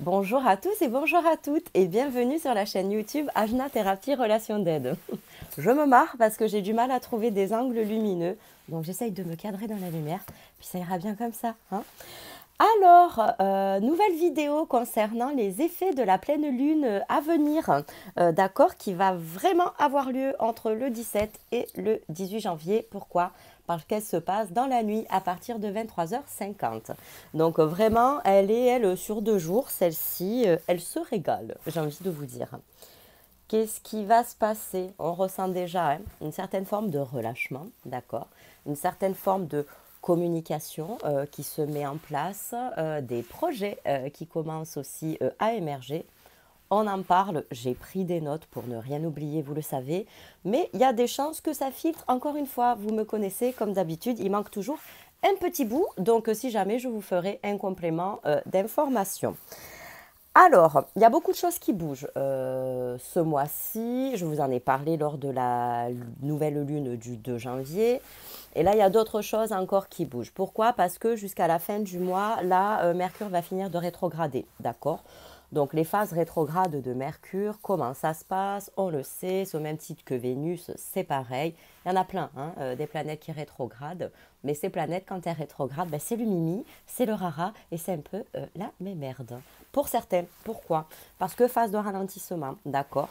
Bonjour à tous et bonjour à toutes et bienvenue sur la chaîne YouTube Ajna Thérapie Relation d'aide. Je me marre parce que j'ai du mal à trouver des angles lumineux, donc j'essaye de me cadrer dans la lumière, puis ça ira bien comme ça, hein. Alors, nouvelle vidéo concernant les effets de la pleine lune à venir, d'accord, qui va vraiment avoir lieu entre le 17 et le 18 janvier. Pourquoi? Parce qu'elle se passe dans la nuit à partir de 23h50. Donc vraiment, elle, sur 2 jours, celle-ci, elle se régale, j'ai envie de vous dire. Qu'est-ce qui va se passer? On ressent déjà une certaine forme de relâchement, d'accord? Une certaine forme de communication qui se met en place, des projets qui commencent aussi à émerger. On en parle, j'ai pris des notes pour ne rien oublier, vous le savez, mais il y a des chances que ça filtre. Encore une fois, vous me connaissez, comme d'habitude, il manque toujours un petit bout, donc si jamais je vous ferai un complément d'information. Alors, il y a beaucoup de choses qui bougent ce mois-ci. Je vous en ai parlé lors de la nouvelle lune du 2 janvier. Et là, il y a d'autres choses encore qui bougent. Pourquoi? Parce que jusqu'à la fin du mois, là, Mercure va finir de rétrograder. D'accord? Donc, les phases rétrogrades de Mercure, comment ça se passe? On le sait, c'est au même titre que Vénus, c'est pareil. Il y en a plein, hein, des planètes qui rétrogradent. Mais ces planètes, quand elles rétrogradent, ben, c'est le mimi, c'est le rara et c'est un peu la mémerde. Pour certains, pourquoi? Parce que phase de ralentissement, d'accord,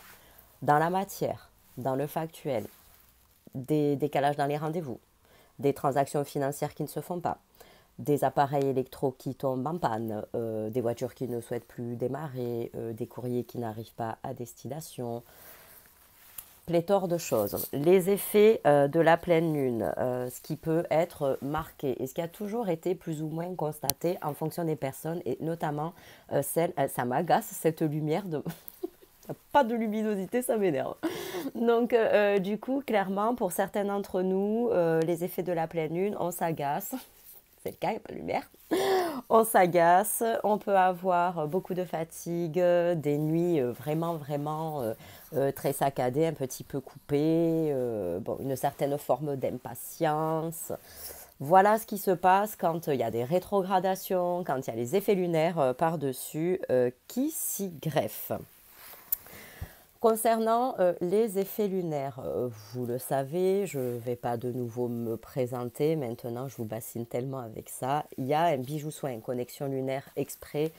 dans la matière, dans le factuel, des décalages dans les rendez-vous, des transactions financières qui ne se font pas, des appareils électro qui tombent en panne, des voitures qui ne souhaitent plus démarrer, des courriers qui n'arrivent pas à destination, pléthore de choses. Les effets de la pleine lune, ce qui peut être marqué et ce qui a toujours été plus ou moins constaté en fonction des personnes et notamment ça m'agace cette lumière de... Pas de luminosité, ça m'énerve. Donc, du coup, clairement, pour certains d'entre nous, les effets de la pleine lune, on s'agace. C'est le cas, il n'y a pas de lumière. On s'agace, on peut avoir beaucoup de fatigue, des nuits vraiment très saccadées, un petit peu coupées, bon, une certaine forme d'impatience. Voilà ce qui se passe quand il y a des rétrogradations, quand il y a les effets lunaires par-dessus qui s'y greffent. Concernant les effets lunaires, vous le savez, je ne vais pas de nouveau me présenter, maintenant je vous bassine tellement avec ça. Il y a un bijou soin, une connexion lunaire exprès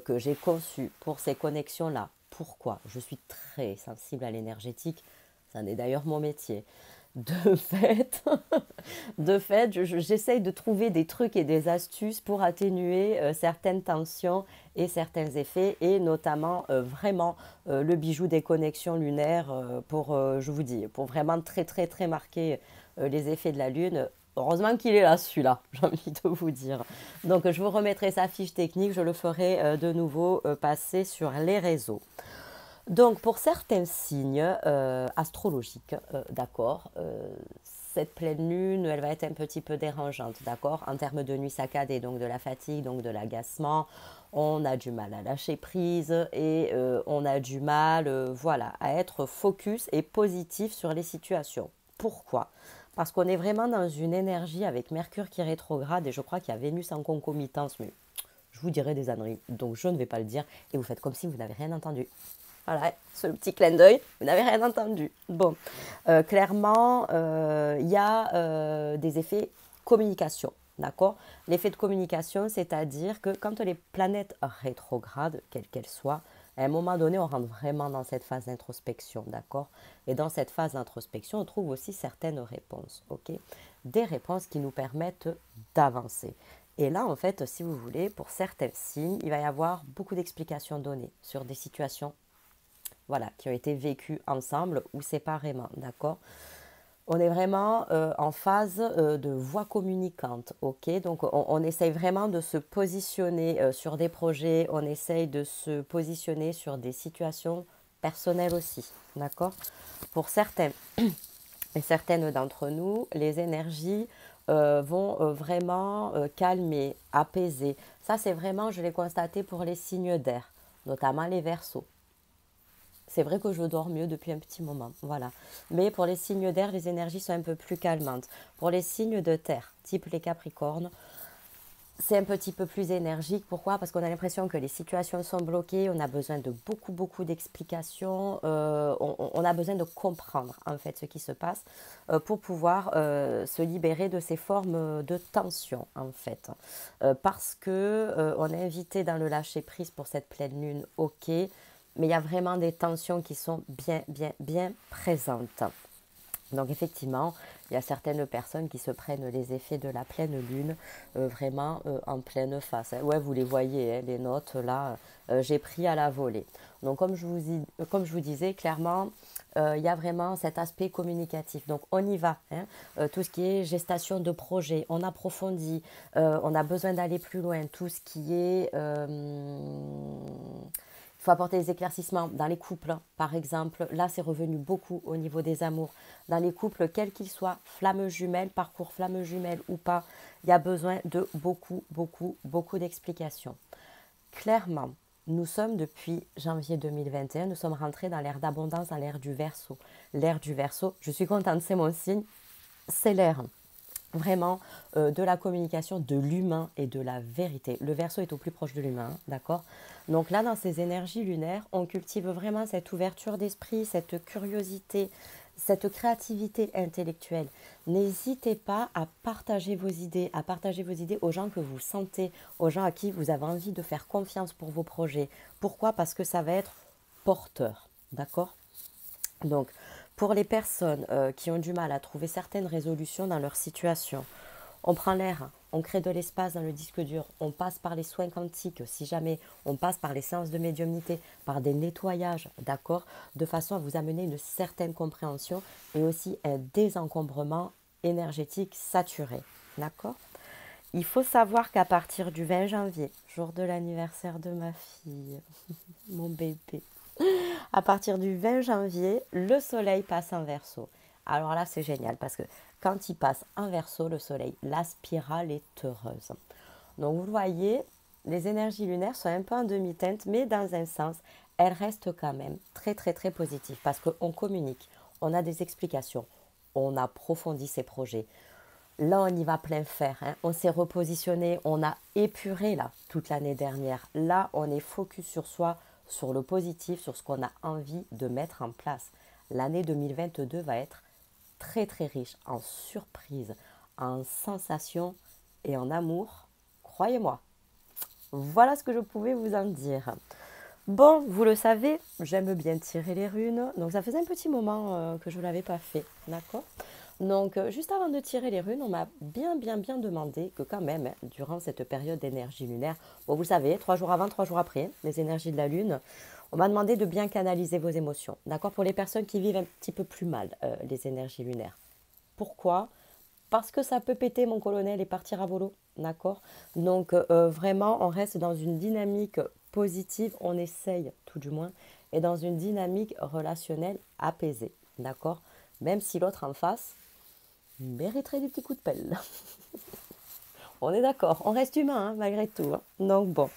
que j'ai conçu pour ces connexions-là. Pourquoi? Je suis très sensible à l'énergétique, ça en est d'ailleurs mon métier. De fait, j'essaye de trouver des trucs et des astuces pour atténuer certaines tensions et certains effets, et notamment le bijou des connexions lunaires pour, je vous dis, pour vraiment très très très marquer les effets de la Lune. Heureusement qu'il est là, celui-là, j'ai envie de vous dire. Donc, je vous remettrai sa fiche technique, je le ferai de nouveau passer sur les réseaux. Donc, pour certains signes astrologiques, d'accord, cette pleine lune, elle va être un petit peu dérangeante, d'accord, en termes de nuit saccadée, donc de la fatigue, donc de l'agacement. On a du mal à lâcher prise et on a du mal, voilà, à être focus et positif sur les situations. Pourquoi? Parce qu'on est vraiment dans une énergie avec Mercure qui rétrograde et je crois qu'il y a Vénus en concomitance, mais je vous dirai des âneries, donc je ne vais pas le dire et vous faites comme si vous n'avez rien entendu. Voilà, ce petit clin d'œil, vous n'avez rien entendu. Bon, clairement, il y a des effets communication, d'accord? L'effet de communication, c'est-à-dire que quand les planètes rétrogrades, quelles qu'elles soient, à un moment donné, on rentre vraiment dans cette phase d'introspection, d'accord? Et dans cette phase d'introspection, on trouve aussi certaines réponses, ok? Des réponses qui nous permettent d'avancer. Et là, en fait, si vous voulez, pour certains signes, il va y avoir beaucoup d'explications données sur des situations, voilà, qui ont été vécues ensemble ou séparément, d'accord? On est vraiment en phase de voix communicante, ok? Donc on essaye vraiment de se positionner sur des projets, on essaye de se positionner sur des situations personnelles aussi, d'accord? Pour certains et certaines d'entre nous, les énergies vont vraiment calmer, apaiser. Ça, c'est vraiment, je l'ai constaté pour les signes d'air, notamment les Verseaux. C'est vrai que je dors mieux depuis un petit moment, voilà. Mais pour les signes d'air, les énergies sont un peu plus calmantes. Pour les signes de terre, type les Capricornes, c'est un petit peu plus énergique. Pourquoi? Parce qu'on a l'impression que les situations sont bloquées, on a besoin de beaucoup d'explications, on a besoin de comprendre en fait ce qui se passe pour pouvoir se libérer de ces formes de tension en fait. Parce que on est invité dans le lâcher prise pour cette pleine lune, ok, mais il y a vraiment des tensions qui sont bien présentes. Donc effectivement, il y a certaines personnes qui se prennent les effets de la pleine lune vraiment en pleine face. Hein. Ouais, vous les voyez, hein, les notes là, j'ai pris à la volée. Donc comme je vous disais, clairement, il y a vraiment cet aspect communicatif. Donc on y va. Hein. Tout ce qui est gestation de projet, on approfondit, on a besoin d'aller plus loin. Tout ce qui est il faut apporter des éclaircissements dans les couples, hein. Par exemple. Là, c'est revenu beaucoup au niveau des amours. Dans les couples, quels qu'ils soient, flammes jumelles, parcours flammes jumelles ou pas, il y a besoin de beaucoup d'explications. Clairement, nous sommes depuis janvier 2021, nous sommes rentrés dans l'ère d'abondance, dans l'ère du Verseau. L'ère du Verseau, je suis contente, c'est mon signe, c'est l'ère vraiment de la communication, de l'humain et de la vérité. Le Verseau est au plus proche de l'humain, hein, d'accord? Donc là, dans ces énergies lunaires, on cultive vraiment cette ouverture d'esprit, cette curiosité, cette créativité intellectuelle. N'hésitez pas à partager vos idées aux gens que vous sentez, aux gens à qui vous avez envie de faire confiance pour vos projets. Pourquoi? Parce que ça va être porteur, d'accord? Donc, pour les personnes qui ont du mal à trouver certaines résolutions dans leur situation, on prend l'air, on crée de l'espace dans le disque dur, on passe par les soins quantiques, si jamais on passe par les séances de médiumnité, par des nettoyages, d'accord, de façon à vous amener une certaine compréhension et aussi un désencombrement énergétique saturé, d'accord. Il faut savoir qu'à partir du 20 janvier, jour de l'anniversaire de ma fille, mon bébé, à partir du 20 janvier, le soleil passe en Verseau. Alors là, c'est génial parce que quand il passe en Verseau, le soleil, la spirale est heureuse. Donc vous voyez, les énergies lunaires sont un peu en demi-teinte, mais dans un sens, elles restent quand même très positives parce qu'on communique, on a des explications, on approfondit ses projets. Là, on y va plein fer. Hein. On s'est repositionné, on a épuré là toute l'année dernière. Là, on est focus sur soi, sur le positif, sur ce qu'on a envie de mettre en place. L'année 2022 va être très riche en surprises, en sensations et en amour. Croyez-moi. Voilà ce que je pouvais vous en dire. Bon, vous le savez, j'aime bien tirer les runes. Donc ça faisait un petit moment que je ne l'avais pas fait. D'accord. Donc, juste avant de tirer les runes, on m'a bien demandé que quand même, hein, durant cette période d'énergie lunaire, bon, vous savez, 3 jours avant, 3 jours après, les énergies de la lune, on m'a demandé de bien canaliser vos émotions. D'accord? Pour les personnes qui vivent un petit peu plus mal les énergies lunaires. Pourquoi? Parce que ça peut péter, mon colonel, et partir à volo. D'accord? Donc, vraiment, on reste dans une dynamique positive, on essaye tout du moins, et dans une dynamique relationnelle apaisée. D'accord? Même si l'autre en face mériterait des petits coups de pelle. On est d'accord, on reste humain hein, malgré tout. Hein. Donc bon.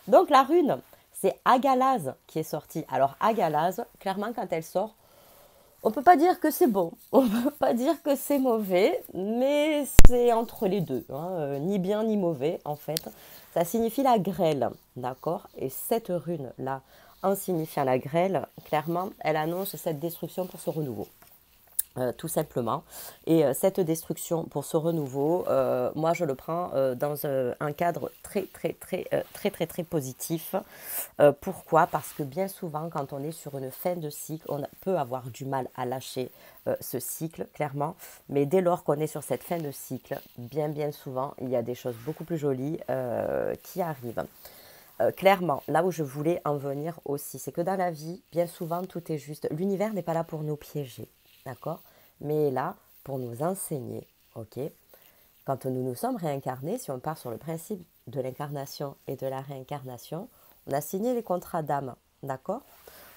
Donc la rune, c'est Agalaz qui est sortie. Alors Agalaz, clairement quand elle sort, on ne peut pas dire que c'est bon, on ne peut pas dire que c'est mauvais, mais c'est entre les deux, hein, ni bien ni mauvais en fait. Ça signifie la grêle, d'accord. Et cette rune-là, en signifiant la grêle, clairement, elle annonce cette destruction pour ce renouveau. Tout simplement. Et cette destruction pour ce renouveau, moi je le prends dans un cadre très positif. Pourquoi? Parce que bien souvent, quand on est sur une fin de cycle, on peut avoir du mal à lâcher ce cycle, clairement. Mais dès lors qu'on est sur cette fin de cycle, bien souvent, il y a des choses beaucoup plus jolies qui arrivent. Clairement, là où je voulais en venir aussi, c'est que dans la vie, bien souvent, tout est juste. L'univers n'est pas là pour nous piéger, d'accord? Mais est là pour nous enseigner, ok? Quand nous nous sommes réincarnés, si on part sur le principe de l'incarnation et de la réincarnation, on a signé les contrats d'âme, d'accord?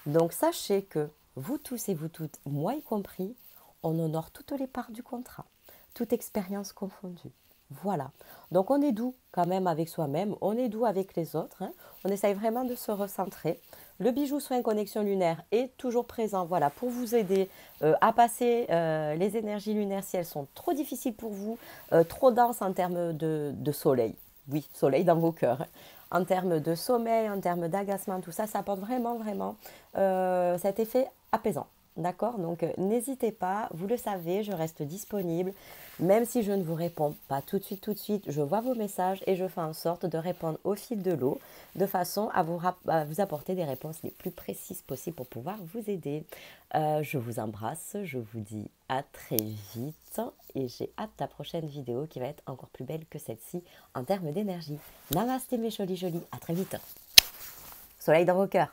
Donc sachez que vous tous et vous toutes, moi y compris, on honore toutes les parts du contrat, toute expérience confondue. Voilà. Donc on est doux quand même avec soi-même, on est doux avec les autres. Hein. On essaye vraiment de se recentrer. Le bijou soin connexion lunaire est toujours présent, voilà, pour vous aider à passer les énergies lunaires si elles sont trop difficiles pour vous, trop denses en termes de soleil. oui, soleil dans vos cœurs. En termes de sommeil, en termes d'agacement, tout ça, ça apporte vraiment cet effet apaisant. D'accord? Donc n'hésitez pas, vous le savez, je reste disponible. Même si je ne vous réponds pas tout de suite, je vois vos messages et je fais en sorte de répondre au fil de l'eau, de façon à vous apporter des réponses les plus précises possibles pour pouvoir vous aider. Je vous embrasse, je vous dis à très vite et j'ai hâte de la prochaine vidéo qui va être encore plus belle que celle-ci en termes d'énergie. Namasté mes jolis, à très vite. Soleil dans vos cœurs.